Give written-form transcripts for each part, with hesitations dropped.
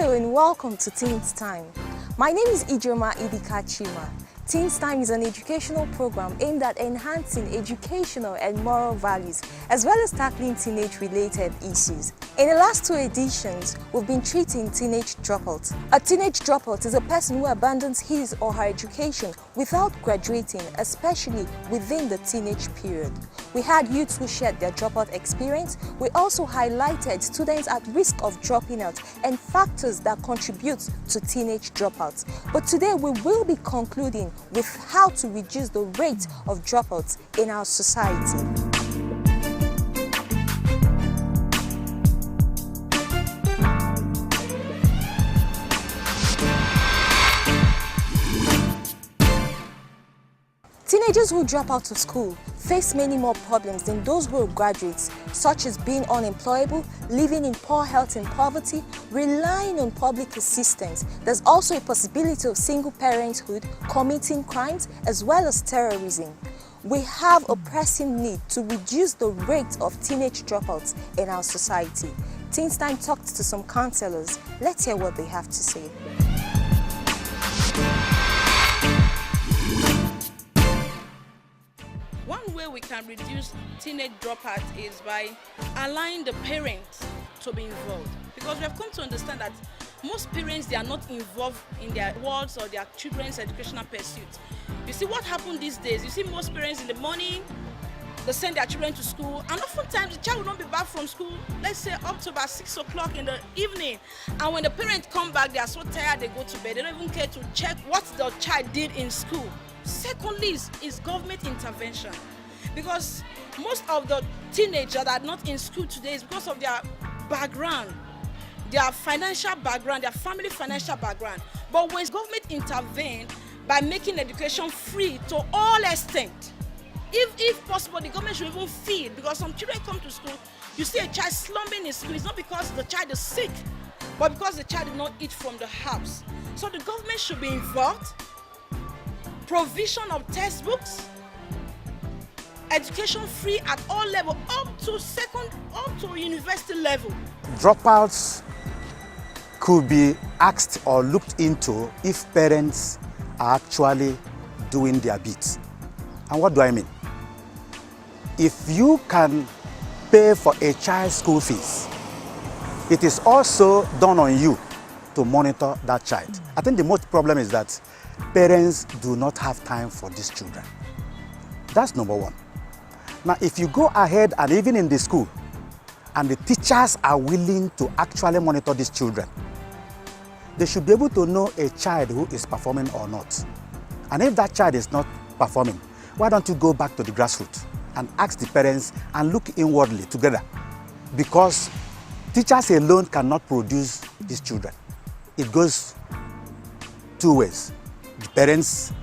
Hello and welcome to Teenz Time. My name is Ijoma Idika Chima. Teenz Time is an educational program aimed at enhancing educational and moral values, as well as tackling teenage-related issues. In the last two editions, we've been treating teenage dropouts. A teenage dropout is a person who abandons his or her education without graduating, especially within the teenage period. We had youths who shared their dropout experience. We also highlighted students at risk of dropping out and factors that contribute to teenage dropouts. But today we will be concluding with how to reduce the rate of dropouts in our society. Teenagers who drop out of school face many more problems than those who are graduates, such as being unemployable, living in poor health and poverty, relying on public assistance. There's also a possibility of single parenthood, committing crimes, as well as terrorism. We have a pressing need to reduce the rate of teenage dropouts in our society. Teenz Time talked to some counselors. Let's hear what they have to say. One way we can reduce teenage dropout is by allowing the parents to be involved. Because we have come to understand that most parents, they are not involved in their wards or their children's educational pursuits. You see what happened these days, you see most parents in the morning, they send their children to school, and oftentimes the child will not be back from school, let's say up to about 6 o'clock in the evening. And when the parents come back, they are so tired, they go to bed. They don't even care to check what the child did in school. Secondly is government intervention, because most of the teenagers that are not in school today is because of their background, their financial background, their family financial background. But when government intervene by making education free to all extent, if possible, the government should even feed, because some children come to school, you see a child slumbering in school. It's not because the child is sick, but because the child did not eat from the house. So the government should be involved. Provision of textbooks, education free at all levels, up to university level. Dropouts could be asked or looked into if parents are actually doing their bit. And what do I mean? If you can pay for a child's school fees, it is also done on you to monitor that child. I think the most problem is that parents do not have time for these children. That's number one. Now, if you go ahead and even in the school, and the teachers are willing to actually monitor these children, they should be able to know a child who is performing or not. And if that child is not performing, why don't you go back to the grassroots and ask the parents and look inwardly together? Because teachers alone cannot produce these children. It goes two ways. The parents,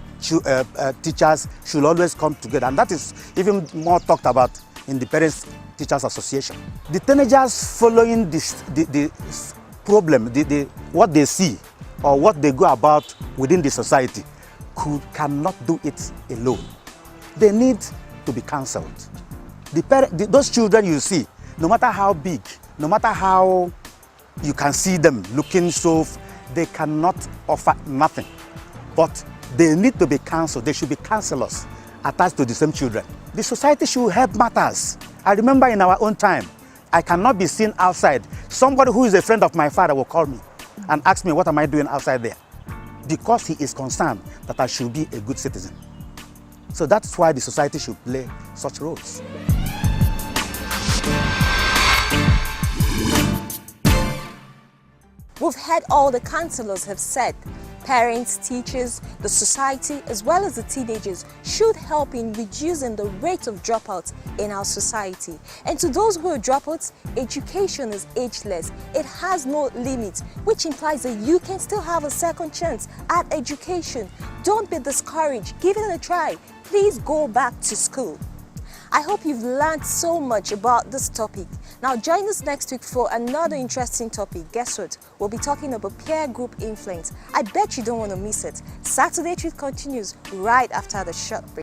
teachers should always come together, and that is even more talked about in the Parents-Teachers Association. The teenagers following the problem, what they see or what they go about within the society cannot do it alone. They need to be counseled. Those children you see, no matter how big, no matter how you can see them looking so, they cannot offer nothing. But they need to be counseled. They should be counselors attached to the same children. The society should help matters. I remember in our own time, I cannot be seen outside. Somebody who is a friend of my father will call me and ask me, what am I doing outside there? Because he is concerned that I should be a good citizen. So that's why the society should play such roles. We've heard all the counselors have said. Parents, teachers, the society, as well as the teenagers should help in reducing the rate of dropouts in our society. And to those who are dropouts, education is ageless. It has no limit, which implies that you can still have a second chance at education. Don't be discouraged. Give it a try. Please go back to school. I hope you've learned so much about this topic. Now join us next week for another interesting topic. Guess what? We'll be talking about peer group influence. I bet you don't want to miss it. Saturday Truth continues right after the short break.